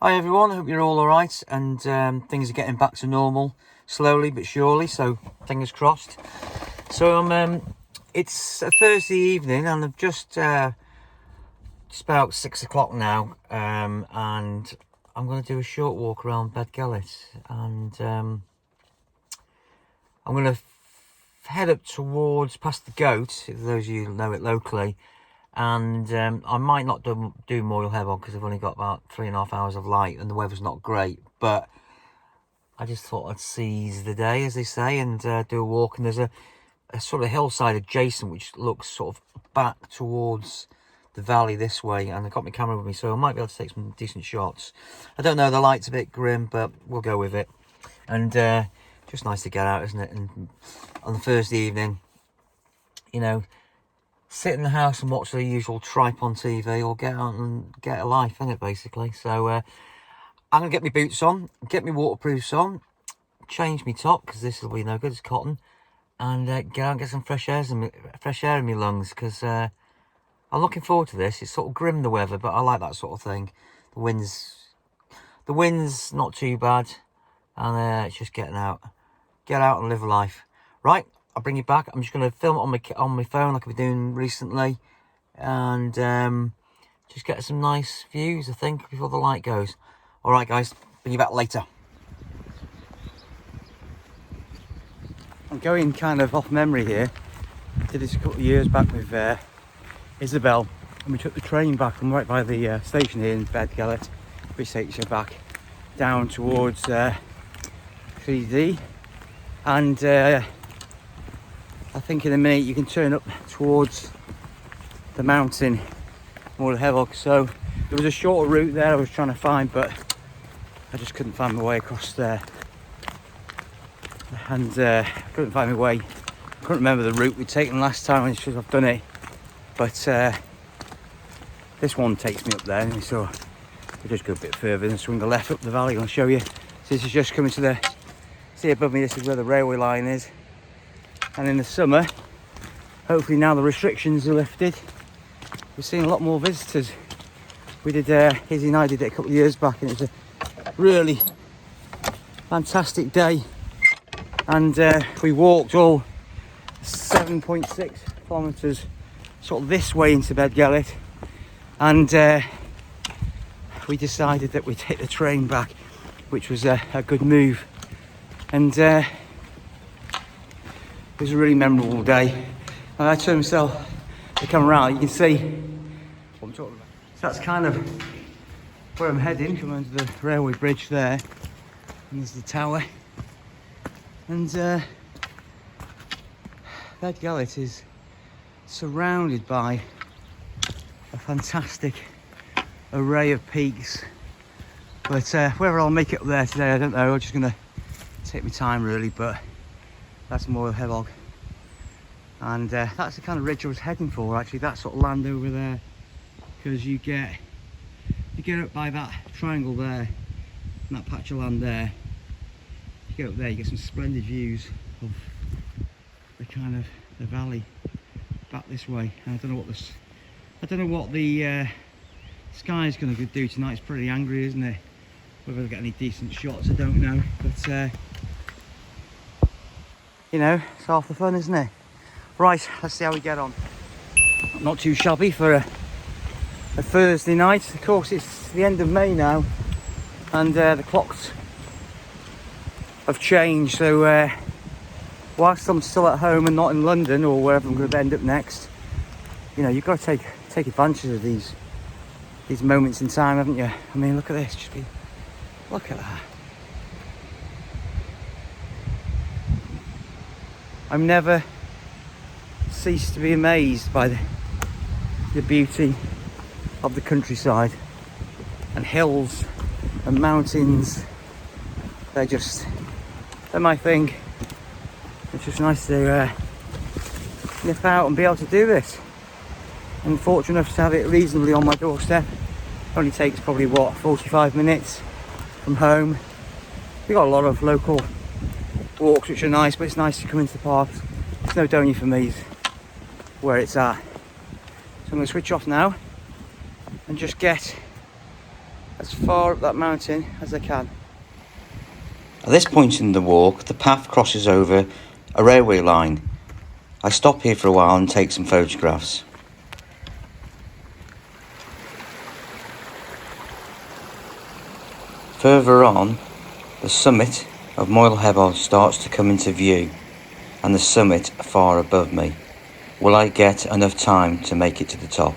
Hi everyone, hope you're all alright and things are getting back to normal slowly but surely, so fingers crossed. So it's a Thursday evening and I've just about 6 o'clock now, and I'm going to do a short walk around Bedgellet, and I'm going to head up towards past the Goat, if those of you who know it locally. And I might not do Moel Hebog because I've only got about 3.5 hours of light and the weather's not great, but I just thought I'd seize the day, as they say, and do a walk. And there's a sort of hillside adjacent which looks sort of back towards the valley this way, and I've got my camera with me, so I might be able to take some decent shots. I don't know, the light's a bit grim, but we'll go with it. And just nice to get out, isn't it? And on the Thursday evening, you know, sit in the house and watch the usual tripe on TV, or get out and get a life, isn't it, basically? So I'm going to get my boots on, get my waterproofs on, change my top, because this will be no good, it's cotton, and get out and get some fresh air in my lungs, because I'm looking forward to this. It's sort of grim, the weather, but I like that sort of thing. The wind's not too bad, and it's just get out and live life. Right, I'll bring you back. I'm just going to film it on my phone like I've been doing recently, and just get some nice views, I think, before the light goes. All right, guys, bring you back later. I'm going kind of off memory here. I did this a couple of years back with Isabel, and we took the train back from right by the station here in Bedgellet, which takes you back down towards 3D, and I think in a minute you can turn up towards the mountain, Moel Hebog. So there was a shorter route there I was trying to find, but I just couldn't find my way across there, and couldn't find my way. Couldn't remember the route we'd taken last time, and should have done it, but this one takes me up there, and so we'll just go a bit further and swing the left up the valley. I'll show you. So this is just coming to the, see above me, this is where the railway line is. And in the summer, hopefully now the restrictions are lifted, we're seeing a lot more visitors. We did, Izzy and I did it a couple of years back, and it was a really fantastic day. And we walked all 7.6 kilometres sort of this way into Bedgellet, and we decided that we'd take the train back, which was a good move. And it was a really memorable day. And I turned myself the camera around, you can see what I'm talking about. So that's kind of where I'm heading, coming under the railway bridge there, and there's the tower. And Bedgellet is surrounded by a fantastic array of peaks, but whether I'll make it up there today, I don't know. I'm just going to take my time really, but that's Moel Hebog, and that's the kind of ridge I was heading for, actually, that sort of land over there, because you get up by that triangle there, and that patch of land there. You get up there, you get some splendid views of the kind of the valley back this way. And I don't know what the sky is going to do tonight. It's pretty angry, isn't it? Whether we'll get any decent shots, I don't know, but you know, it's half the fun, isn't it? Right, let's see how we get on. Not too shabby for a Thursday night. Of course, it's the end of May now, and the clocks have changed, so whilst I'm still at home and not in London or wherever I'm going to end up next, you know, you've got to take advantage of these moments in time, haven't you? I mean, look at this, look at that. I'm never ceased to be amazed by the beauty of the countryside and hills and mountains. They're my thing. It's just nice to nip out and be able to do this. I'm fortunate enough to have it reasonably on my doorstep. It only takes probably, 45 minutes from home. We've got a lot of local walks which are nice, but it's nice to come into the park. Snowdonia for me is where it's at. So I'm going to switch off now and just get as far up that mountain as I can. At this point in the walk, the path crosses over a railway line. I stop here for a while and take some photographs. Further on, the summit of Moel Hebog starts to come into view, and the summit far above me. Will I get enough time to make it to the top?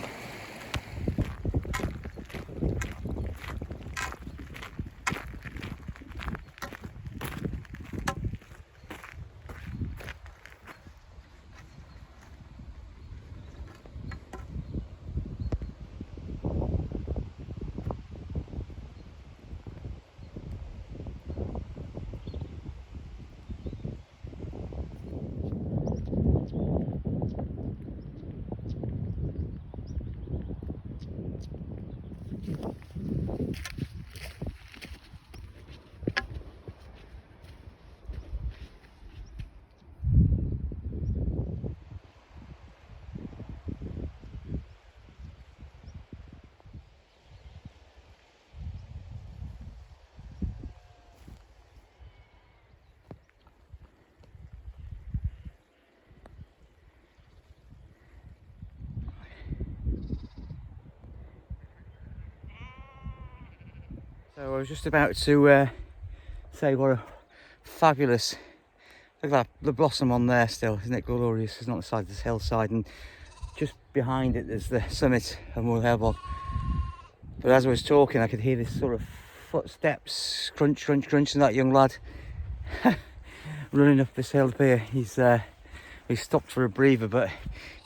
So I was just about to say what a fabulous, look at that, the blossom on there still, isn't it glorious? It's on the side of this hillside, and just behind it there's the summit of Moel Hebog. But as I was talking, I could hear this sort of footsteps, crunch, crunch, crunch, and that young lad running up this hill up here. He stopped for a breather, but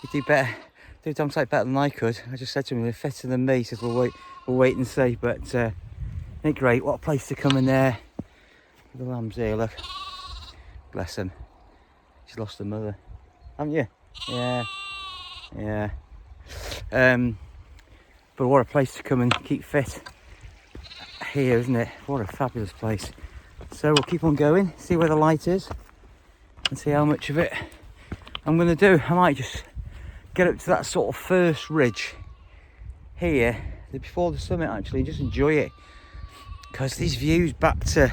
he did better, did damn sight better than I could. I just said to him, "You're fitter than me." He says, we'll wait and see. But isn't it great? What a place to come in there. The lambs here, look. Bless them. She's lost her mother, haven't you? Yeah. Yeah. But what a place to come and keep fit here, isn't it? What a fabulous place. So we'll keep on going, see where the light is, and see how much of it I'm going to do. I might just get up to that sort of first ridge here, before the summit actually, just enjoy it. Because these views back to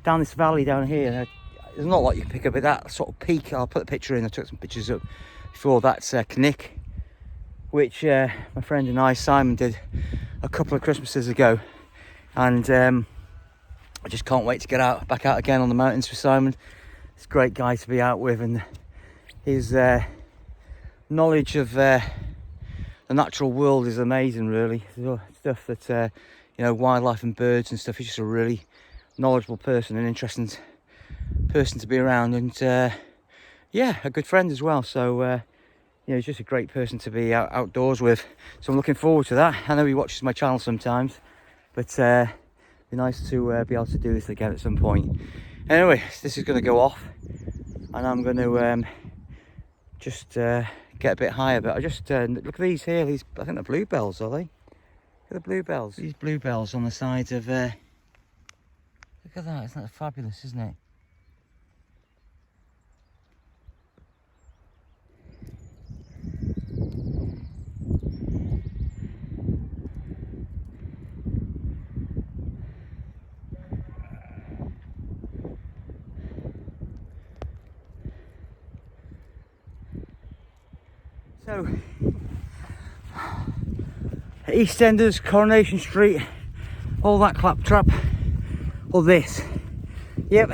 down this valley down here, there's not a lot you can pick up at that sort of peak. I'll put the picture in, I took some pictures up before. That's Knick, which my friend and I, Simon, did a couple of Christmases ago. And I just can't wait to get back out again on the mountains with Simon. He's a great guy to be out with, and his knowledge of the natural world is amazing, really. Stuff that you know, wildlife and birds and stuff. He's just a really knowledgeable person, an interesting person to be around, and yeah, a good friend as well. So you know, he's just a great person to be outdoors with. So I'm looking forward to that. I know he watches my channel sometimes, but it'd be nice to be able to do this again at some point. Anyway, this is going to go off, and I'm going to just get a bit higher. But I just look at these here. These, I think they're bluebells, are they? Look at the bluebells. These bluebells on the side of. Look at that. Isn't that fabulous? Isn't it? So, EastEnders, Coronation Street, all that claptrap, or this. Yep,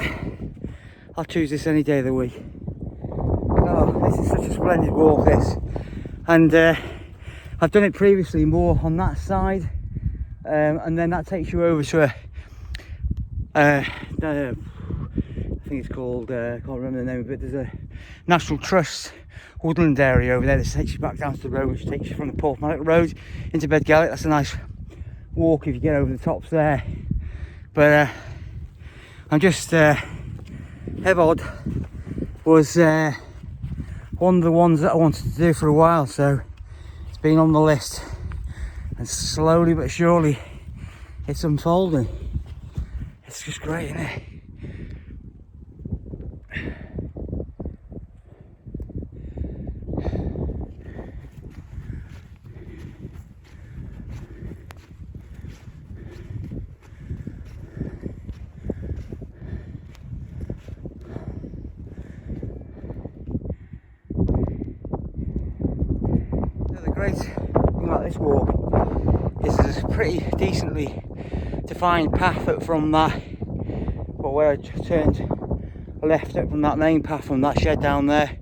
I'll choose this any day of the week. Oh, this is such a splendid walk, this. And I've done it previously more on that side, and then that takes you over to I think it's called, I can't remember the name of it, there's a National Trust woodland area over there that takes you back down to the road, which takes you from the Porthmallock Road into Bedgallet. That's a nice walk if you get over the tops there. But I'm just Hebog was one of the ones that I wanted to do for a while, so it's been on the list, and slowly but surely it's unfolding. It's just great, isn't it? this walk is there's a pretty decently defined path from that, well, where I turned left up from that main path from that shed down there,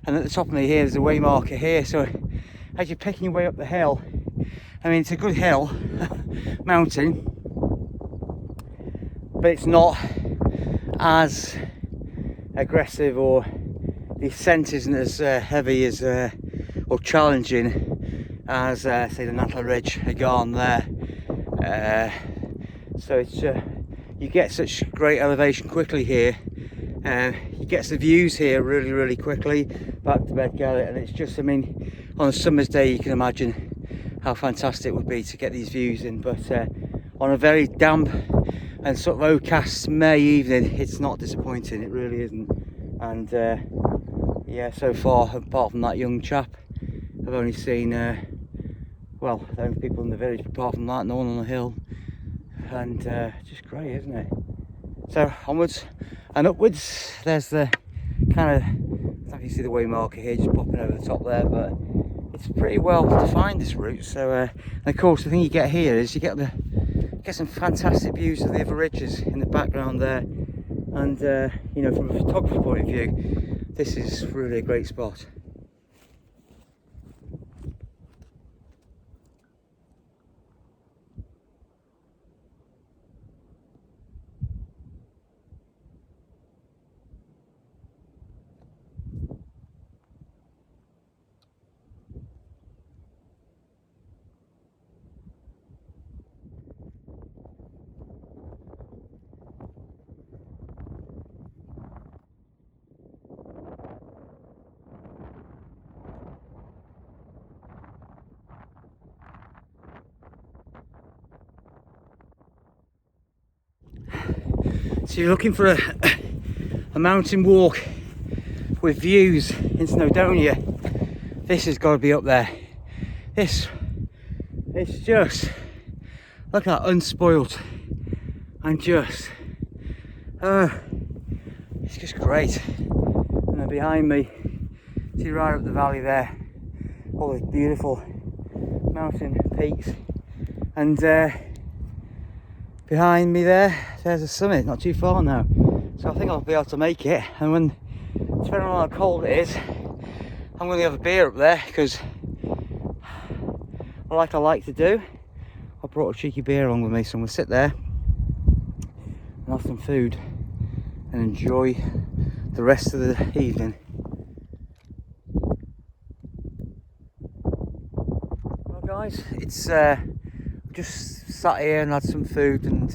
and at the top of me here there's a way marker here. So as you're picking your way up the hill, I mean, it's a good hill, mountain, but it's not as aggressive, or the ascent isn't as heavy as or challenging as say the Natla Ridge Agarn there. So it's you get such great elevation quickly here. You get the views here really quickly back to Bed Garrett, and it's just, I mean, on a summer's day you can imagine how fantastic it would be to get these views in, but on a very damp and sort of overcast May evening it's not disappointing, it really isn't. And yeah, so far, apart from that young chap, I've only seen well, the only people in the village, but apart from that, no one on the hill. And just great, isn't it? So onwards and upwards. There's the kind of, I don't know if you see the way marker here just popping over the top there, but it's pretty well defined, this route. So and of course the thing you get here is you get some fantastic views of the other ridges in the background there. And you know, from a photography point of view, this is really a great spot. So you're looking for a mountain walk with views in Snowdonia, this has got to be up there. It's just, look at that, unspoilt, and just it's just great. And then behind me, see right up the valley there, all these beautiful mountain peaks, and behind me there's a summit not too far now, so I think I'll be able to make it. And when, depending on how cold it is, I'm going to have a beer up there, because like I like to do, I brought a cheeky beer along with me, so I'm going to sit there and have some food and enjoy the rest of the evening. Well guys, it's just sat here and had some food, and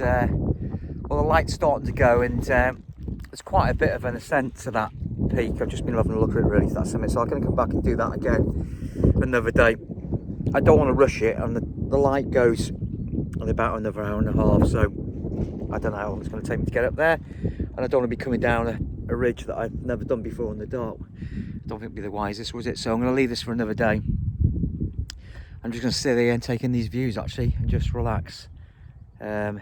well, the light's starting to go, and there's quite a bit of an ascent to that peak. I've just been loving a look at it really, to that summit, so I'm going to come back and do that again another day. I don't want to rush it, and the light goes in about another hour and a half, so I don't know how long it's going to take me to get up there, and I don't want to be coming down a ridge that I've never done before in the dark. I don't think it'd be the wisest, was it? So I'm going to leave this for another day. I'm just going to sit there and take in these views actually, and just relax, have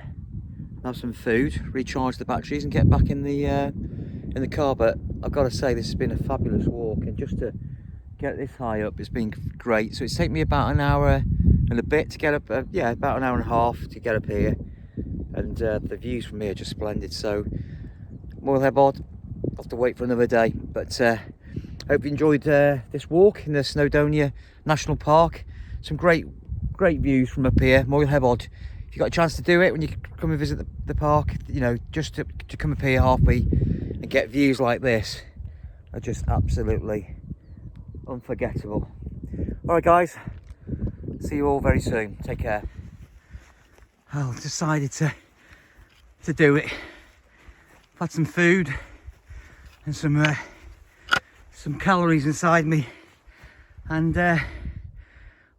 some food, recharge the batteries, and get back in the car. But I've got to say, this has been a fabulous walk, and just to get this high up has been great. So it's taken me about an hour and a bit to get up, yeah, about an hour and a half to get up here, and the views from here are just splendid. So Moel Hebog, I'll have to wait for another day, but hope you enjoyed this walk in the Snowdonia National Park. Some great views from up here, Moel Hebog. If you got a chance to do it when you come and visit the park, you know, just to come up here halfway and get views like this are just absolutely unforgettable. All right guys, see you all very soon, take care. I decided to do it. I've had some food and some calories inside me, and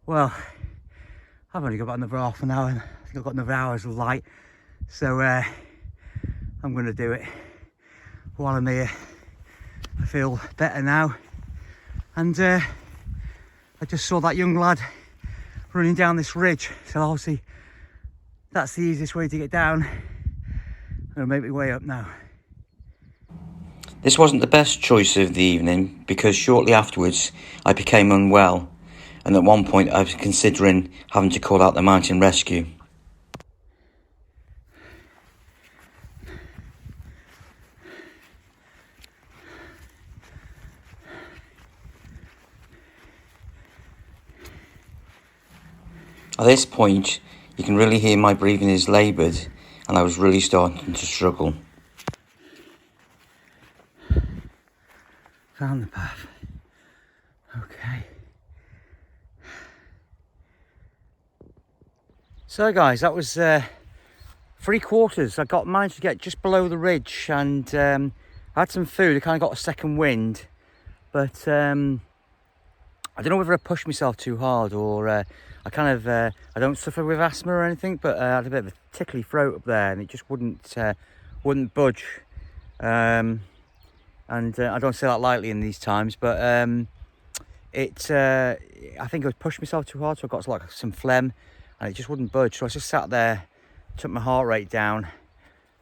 well, I've only got about another half an hour, and I think I've got another hour's of light, so I'm going to do it while I'm here. I feel better now, and I just saw that young lad running down this ridge, so obviously that's the easiest way to get down. I'm going to make my way up now. This wasn't the best choice of the evening, because shortly afterwards I became unwell, and at one point I was considering having to call out the mountain rescue. At this point, you can really hear my breathing is laboured, and I was really starting to struggle. Found the path. Okay. So guys, that was 3/4. I managed to get just below the ridge, and I had some food. I kind of got a second wind, but I don't know whether I pushed myself too hard or I kind of I don't suffer with asthma or anything, but I had a bit of a tickly throat up there, and it just wouldn't budge. And I don't say that lightly in these times, but I think I pushed myself too hard, so I got like some phlegm, and it just wouldn't budge. So I just sat there, took my heart rate down,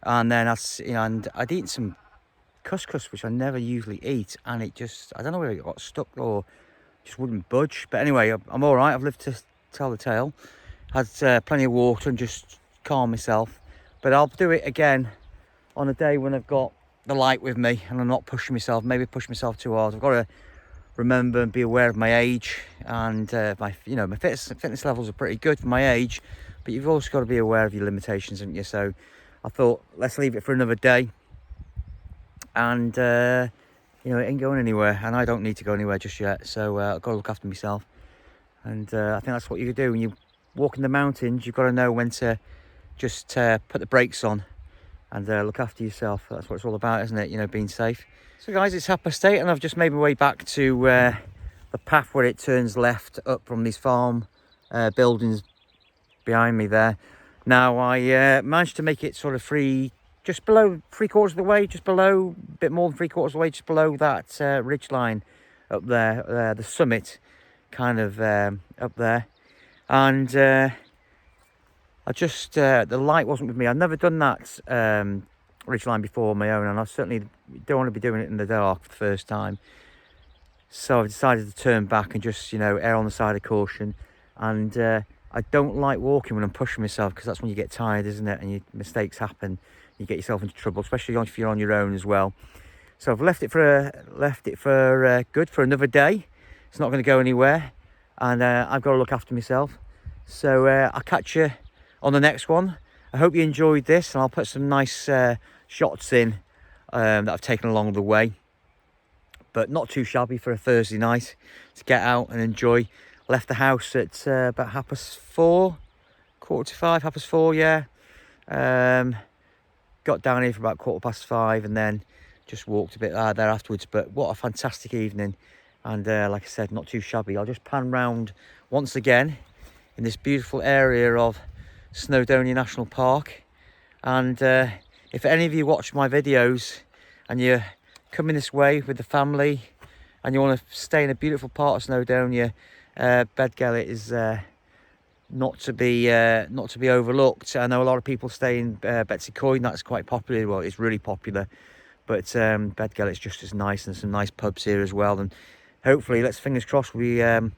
and then I'd eaten some couscous, which I never usually eat, and it just, I don't know whether it got stuck or just wouldn't budge. But anyway, I'm all right. I've lived to tell the tale. Had plenty of water and just calmed myself. But I'll do it again on a day when I've got the light with me and I'm not pushing myself, maybe push myself too hard. I've got to remember and be aware of my age, and my fitness levels are pretty good for my age, but you've also got to be aware of your limitations, haven't you? So I thought, let's leave it for another day, and it ain't going anywhere, and I don't need to go anywhere just yet, so I've got to look after myself. And I think that's what you do when you walk in the mountains. You've got to know when to just put the brakes on and look after yourself. That's what it's all about, isn't it? Being safe. So guys, it's 8:30 and I've just made my way back to the path where it turns left up from these farm buildings behind me there. Now I managed to make it sort of just below 3/4 of the way, just below, a bit more than 3/4 of the way, just below that ridge line up there, the summit kind of up there. And I just, the light wasn't with me. I've never done that ridgeline before on my own, and I certainly don't want to be doing it in the dark for the first time. So I've decided to turn back and just, err on the side of caution. And I don't like walking when I'm pushing myself, because that's when you get tired, isn't it? And mistakes happen. You get yourself into trouble, especially if you're on your own as well. So I've left it for good for another day. It's not going to go anywhere, and I've got to look after myself. So I'll catch you on the next one. I hope you enjoyed this, and I'll put some nice shots in that I've taken along the way, but not too shabby for a Thursday night to get out and enjoy. Left the house at about 4:30, 4:45, 4:30, yeah. Got down here for about 5:15, and then just walked a bit there afterwards. But what a fantastic evening, and like I said, not too shabby. I'll just pan round once again in this beautiful area of Snowdonia National Park. And if any of you watch my videos and you're coming this way with the family and you want to stay in a beautiful part of Snowdonia, Bedgellet is not to be overlooked. I know a lot of people stay in Betsy Coyne. That's quite popular. Well, it's really popular, but Bedgellet's just as nice, and some nice pubs here as well. And hopefully, let's fingers crossed, we're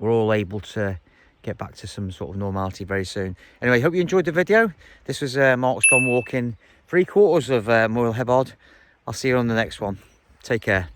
all able to get back to some sort of normality very soon. Anyway, hope you enjoyed the video. This was Mark's Gone Walking, 3/4 of Moel Hebog. I'll see you on the next one. Take care.